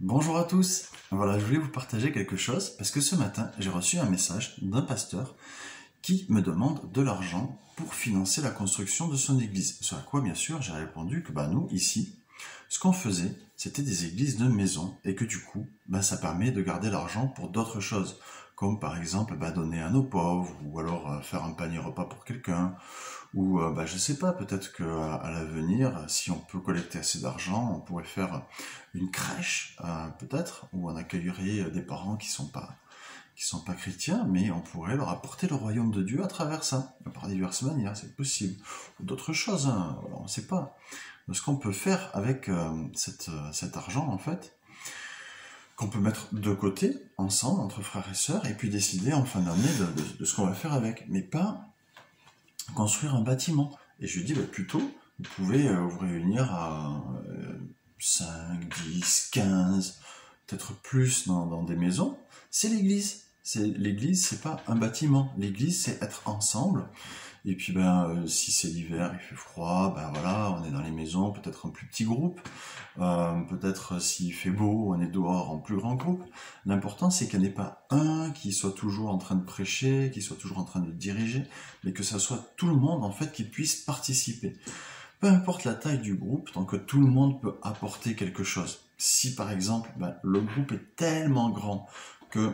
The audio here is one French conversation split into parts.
Bonjour à tous. Voilà, je voulais vous partager quelque chose parce que ce matin, j'ai reçu un message d'un pasteur qui me demande de l'argent pour financer la construction de son église. Ce à quoi, bien sûr, j'ai répondu que nous, ici, ce qu'on faisait, c'était des églises de maison et que du coup, ça permet de garder l'argent pour d'autres choses, comme par exemple donner à nos pauvres ou alors faire un panier repas pour quelqu'un ou je sais pas, peut-être que à l'avenir, si on peut collecter assez d'argent, on pourrait faire une crèche, peut-être, où on accueillerait des parents qui sont pas chrétiens, mais on pourrait leur apporter le royaume de Dieu à travers ça, par diverses manières, c'est possible. Ou d'autres choses, hein, voilà, on ne sait pas. Donc, ce qu'on peut faire avec cet argent, en fait, qu'on peut mettre de côté, ensemble, entre frères et sœurs, et puis décider en fin d'année de ce qu'on va faire avec. Mais pas construire un bâtiment. Et je lui dis, plutôt, vous pouvez vous réunir à 5, 10, 15, peut-être plus dans des maisons. C'est l'église. L'église, c'est pas un bâtiment. L'église, c'est être ensemble. Et puis, si c'est l'hiver, il fait froid, voilà, on est dans les maisons, peut-être un plus petit groupe. Peut-être s'il fait beau, on est dehors en plus grand groupe. L'important, c'est qu'il n'y en ait pas un qui soit toujours en train de prêcher, qui soit toujours en train de diriger, mais que ça soit tout le monde, en fait, qui puisse participer. Peu importe la taille du groupe, tant que tout le monde peut apporter quelque chose. Si, par exemple, le groupe est tellement grand que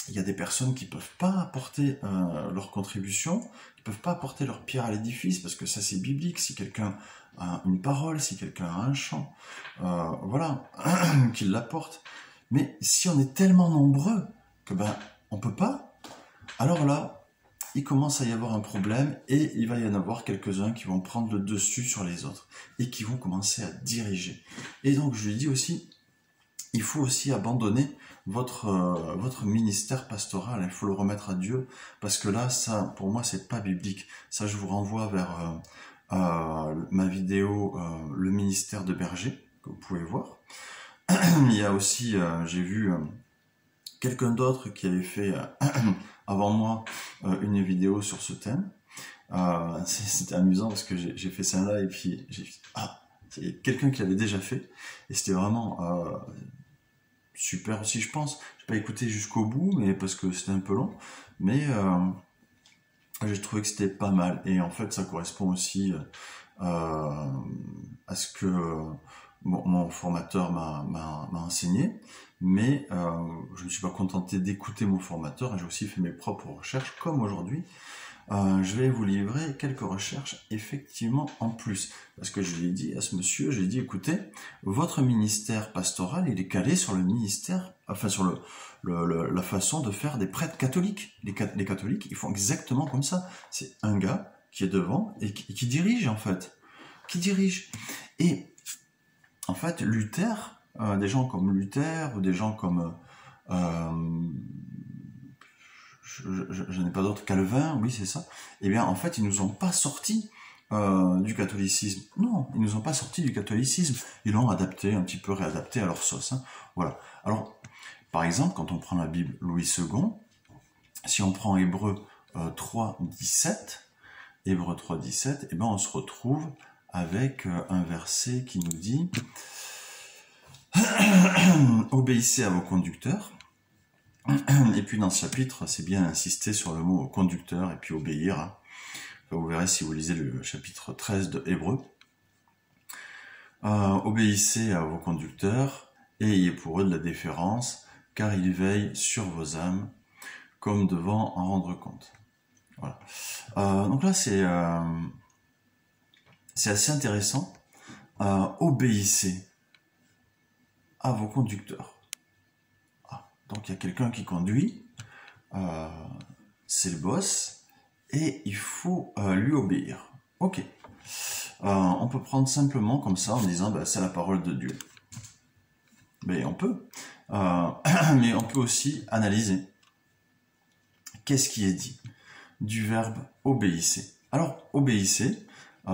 il y a des personnes qui peuvent pas apporter leur contribution, qui peuvent pas apporter leur pierre à l'édifice, parce que ça c'est biblique, si quelqu'un a une parole, si quelqu'un a un chant, voilà, qu'il l'apporte. Mais si on est tellement nombreux que on peut pas, alors là, il commence à y avoir un problème et il va y en avoir quelques-uns qui vont prendre le dessus sur les autres et qui vont commencer à diriger. Et donc je lui dis aussi, il faut aussi abandonner votre ministère pastoral, il faut le remettre à Dieu, parce que là, ça, pour moi, c'est pas biblique. Ça, je vous renvoie vers ma vidéo Le ministère de berger, que vous pouvez voir. Il y a aussi, j'ai vu quelqu'un d'autre qui avait fait, avant moi, une vidéo sur ce thème. C'était amusant parce que j'ai fait ça là, et puis j'ai dit, c'est quelqu'un qui l'avait déjà fait, et c'était vraiment super aussi, je pense. J'ai pas écouté jusqu'au bout, mais parce que c'était un peu long, mais j'ai trouvé que c'était pas mal. Et en fait, ça correspond aussi à ce que mon formateur m'a enseigné, mais je ne suis pas contenté d'écouter mon formateur, et j'ai aussi fait mes propres recherches, comme aujourd'hui. Je vais vous livrer quelques recherches effectivement en plus, parce que je lui ai dit à ce monsieur, j'ai dit, écoutez, votre ministère pastoral, il est calé sur le ministère, enfin sur la façon de faire des prêtres catholiques. Les catholiques, ils font exactement comme ça. C'est un gars qui est devant et qui dirige, en fait, qui dirige. Et en fait, Luther, des gens comme Luther ou des gens comme je n'ai pas d'autre, Calvin, oui c'est ça, eh bien en fait ils nous ont pas sortis du catholicisme. Non, ils nous ont pas sortis du catholicisme, ils l'ont adapté, un petit peu réadapté à leur sauce, hein. Voilà. Alors, par exemple, quand on prend la Bible Louis II, si on prend Hébreux 3.17, Hébreux 3.17, eh ben on se retrouve avec un verset qui nous dit « Obéissez à vos conducteurs ». Et puis dans ce chapitre, c'est bien insisté sur le mot conducteur et puis obéir, hein. Vous verrez si vous lisez le chapitre 13 de Hébreux. Obéissez à vos conducteurs et ayez pour eux de la déférence, car ils veillent sur vos âmes, comme devant en rendre compte. Voilà. Donc là, c'est assez intéressant. Obéissez à vos conducteurs. Donc il y a quelqu'un qui conduit, c'est le boss, et il faut lui obéir. Ok. On peut prendre simplement comme ça en disant c'est la parole de Dieu. Mais on peut. Mais on peut aussi analyser. Qu'est-ce qui est dit du verbe obéissez? Alors, obéissez,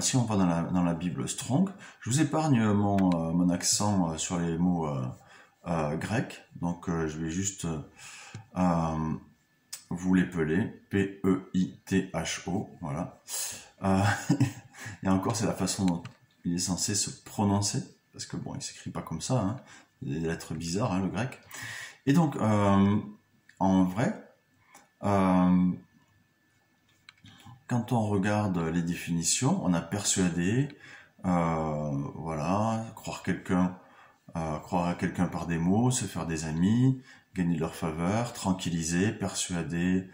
si on va dans la Bible Strong, je vous épargne mon accent sur les mots grecs, donc je vais juste vous l'épeler, P-E-I-T-H-O, voilà. Et encore, c'est la façon dont il est censé se prononcer, parce que bon, il s'écrit pas comme ça, hein. des lettres bizarres, hein, le grec. Et donc, en vrai, quand on regarde les définitions, on a persuadé, voilà, croire à quelqu'un par des mots, se faire des amis, gagner leur faveur, tranquilliser, persuader,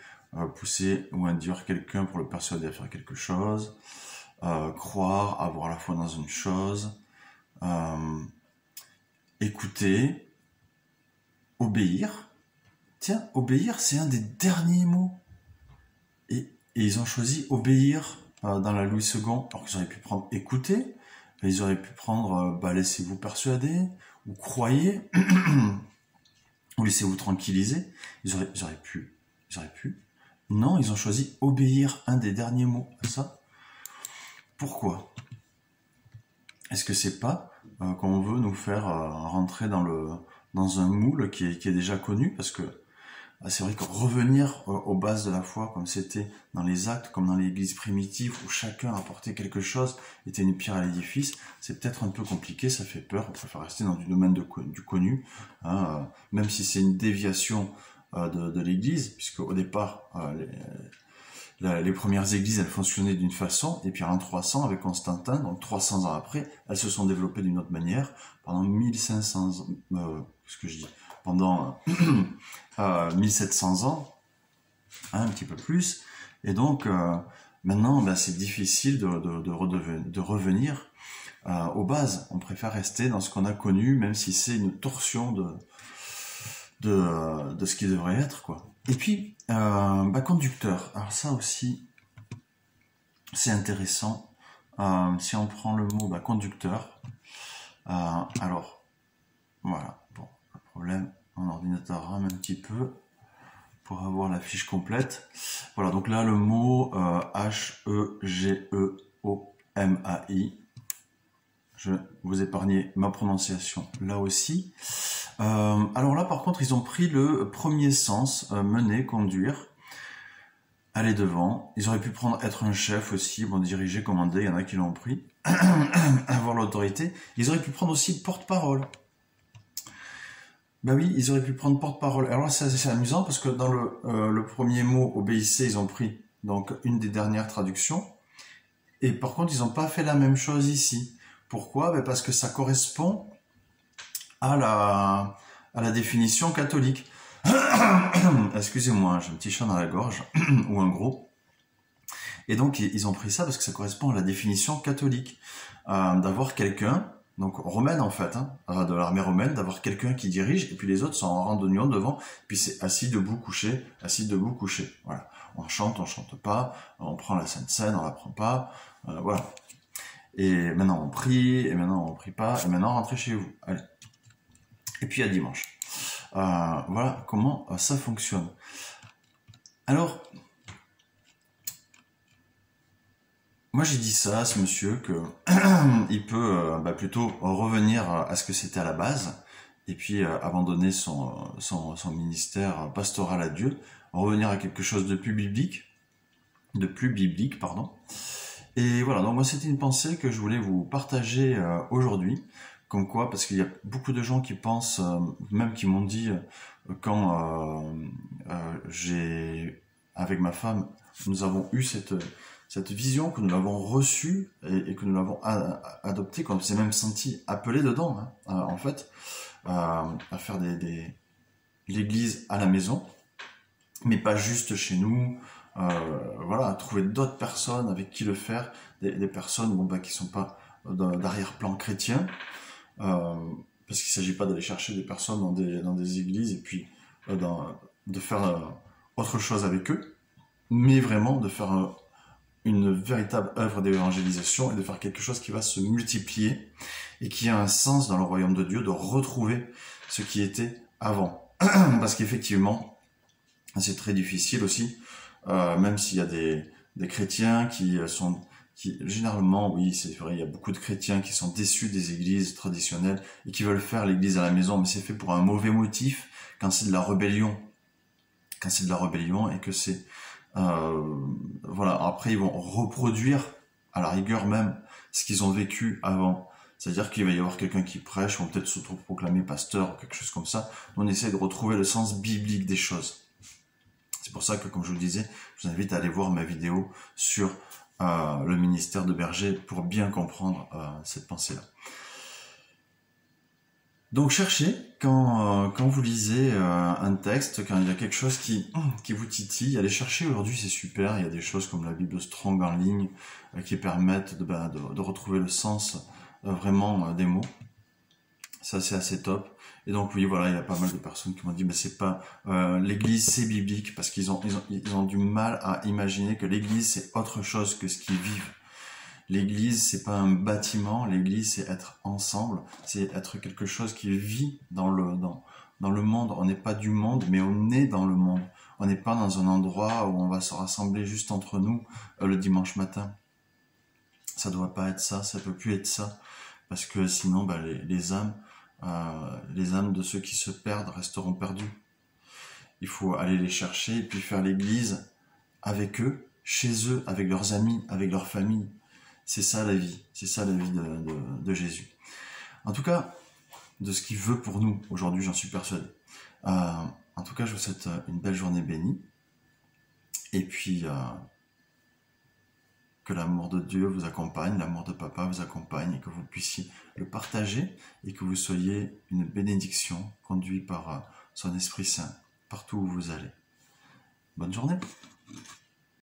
pousser ou induire quelqu'un pour le persuader à faire quelque chose, croire, avoir la foi dans une chose, écouter, obéir. Tiens, obéir, c'est un des derniers mots. Et ils ont choisi obéir dans la Louis II, alors qu'ils auraient pu prendre écouter, ils auraient pu prendre laissez-vous persuader, ou croyez, ou laissez-vous tranquilliser. Ils auraient pu. Non, ils ont choisi obéir, un des derniers mots. Ça, pourquoi? Est-ce que c'est pas qu'on veut nous faire rentrer dans un moule qui est déjà connu? Parce que c'est vrai que revenir aux bases de la foi, comme c'était dans les actes, comme dans l'église primitive, où chacun apportait quelque chose, était une pierre à l'édifice, c'est peut-être un peu compliqué, ça fait peur, on préfère rester dans du domaine du connu, hein, même si c'est une déviation de l'église, puisque au départ, les premières églises, elles fonctionnaient d'une façon, et puis en l'an 300, avec Constantin, donc 300 ans après, elles se sont développées d'une autre manière, pendant 1500, qu'est-ce que je dis, pendant 1700 ans, hein, un petit peu plus, et donc maintenant c'est difficile de revenir aux bases. On préfère rester dans ce qu'on a connu, même si c'est une torsion de ce qui devrait être, quoi. Et puis conducteur, alors ça aussi c'est intéressant. Si on prend le mot conducteur, alors voilà, bon, le problème, mon ordinateur rame un petit peu pour avoir la fiche complète. Voilà, donc là le mot H-E-G-E-O-M-A-I. Je vous épargnez ma prononciation là aussi. Alors là par contre ils ont pris le premier sens, mener, conduire, aller devant. Ils auraient pu prendre être un chef aussi, bon, diriger, commander, il y en a qui l'ont pris, avoir l'autorité. Ils auraient pu prendre aussi porte-parole. Ben oui, ils auraient pu prendre porte-parole. Alors là, c'est amusant parce que dans le premier mot, obéissez, ils ont pris donc une des dernières traductions. Et par contre, ils n'ont pas fait la même chose ici. Pourquoi? Ben parce que ça correspond à la définition catholique. Excusez-moi, j'ai un petit chat dans la gorge, ou un gros. Et donc, ils ont pris ça parce que ça correspond à la définition catholique. D'avoir quelqu'un, donc romaine en fait, hein, de l'armée romaine, d'avoir quelqu'un qui dirige, et puis les autres sont en rang d'union devant, puis c'est assis, debout, couché, assis, debout, couché. Voilà. On chante pas, on prend la Sainte Seine, on la prend pas, voilà. Et maintenant on prie, et maintenant on prie pas, et maintenant rentrez chez vous. Allez. Et puis à dimanche. Voilà comment ça fonctionne. Alors, moi j'ai dit ça à ce monsieur que il peut plutôt revenir à ce que c'était à la base, et puis abandonner son ministère pastoral à Dieu, revenir à quelque chose de plus biblique, pardon. Et voilà, donc moi c'était une pensée que je voulais vous partager aujourd'hui. Comme quoi, parce qu'il y a beaucoup de gens qui pensent, même qui m'ont dit, quand avec ma femme, nous avons eu cette vision, que nous l'avons reçue et que nous l'avons adoptée, qu'on s'est même senti appelé dedans, hein, en fait, à faire l'église à la maison, mais pas juste chez nous, voilà, à trouver d'autres personnes avec qui le faire, des personnes qui sont pas d'arrière-plan chrétien, parce qu'il ne s'agit pas d'aller chercher des personnes dans des églises et puis de faire autre chose avec eux, mais vraiment de faire une véritable œuvre d'évangélisation et de faire quelque chose qui va se multiplier et qui a un sens dans le royaume de Dieu, de retrouver ce qui était avant. Parce qu'effectivement, c'est très difficile aussi, même s'il y a des chrétiens qui généralement, oui, c'est vrai, il y a beaucoup de chrétiens qui sont déçus des églises traditionnelles et qui veulent faire l'église à la maison, mais c'est fait pour un mauvais motif, quand c'est de la rébellion. Quand c'est de la rébellion et que c'est... voilà, après ils vont reproduire, à la rigueur même, ce qu'ils ont vécu avant. C'est-à-dire qu'il va y avoir quelqu'un qui prêche, ou peut-être s'autoproclamer pasteur, ou quelque chose comme ça. On essaie de retrouver le sens biblique des choses. C'est pour ça que, comme je vous le disais, je vous invite à aller voir ma vidéo sur le ministère de berger pour bien comprendre cette pensée-là. Donc cherchez, quand vous lisez un texte, quand il y a quelque chose qui vous titille, allez chercher. Aujourd'hui c'est super, il y a des choses comme la Bible Strong en ligne qui permettent de retrouver le sens vraiment des mots. Ça c'est assez top. Et donc oui, voilà, il y a pas mal de personnes qui m'ont dit, mais c'est pas l'Église, c'est biblique, parce qu'ils ont du mal à imaginer que l'Église c'est autre chose que ce qu'ils vivent. L'Église, c'est pas un bâtiment. L'Église, c'est être ensemble. C'est être quelque chose qui vit dans le monde. On n'est pas du monde, mais on est dans le monde. On n'est pas dans un endroit où on va se rassembler juste entre nous le dimanche matin. Ça doit pas être ça. Ça peut plus être ça, parce que sinon, les âmes de ceux qui se perdent resteront perdus. Il faut aller les chercher et puis faire l'Église avec eux, chez eux, avec leurs amis, avec leur famille. C'est ça la vie de Jésus. En tout cas, de ce qu'il veut pour nous aujourd'hui, j'en suis persuadé. En tout cas, je vous souhaite une belle journée bénie. Et puis, que l'amour de Dieu vous accompagne, l'amour de Papa vous accompagne, et que vous puissiez le partager, et que vous soyez une bénédiction conduite par son Esprit Saint, partout où vous allez. Bonne journée!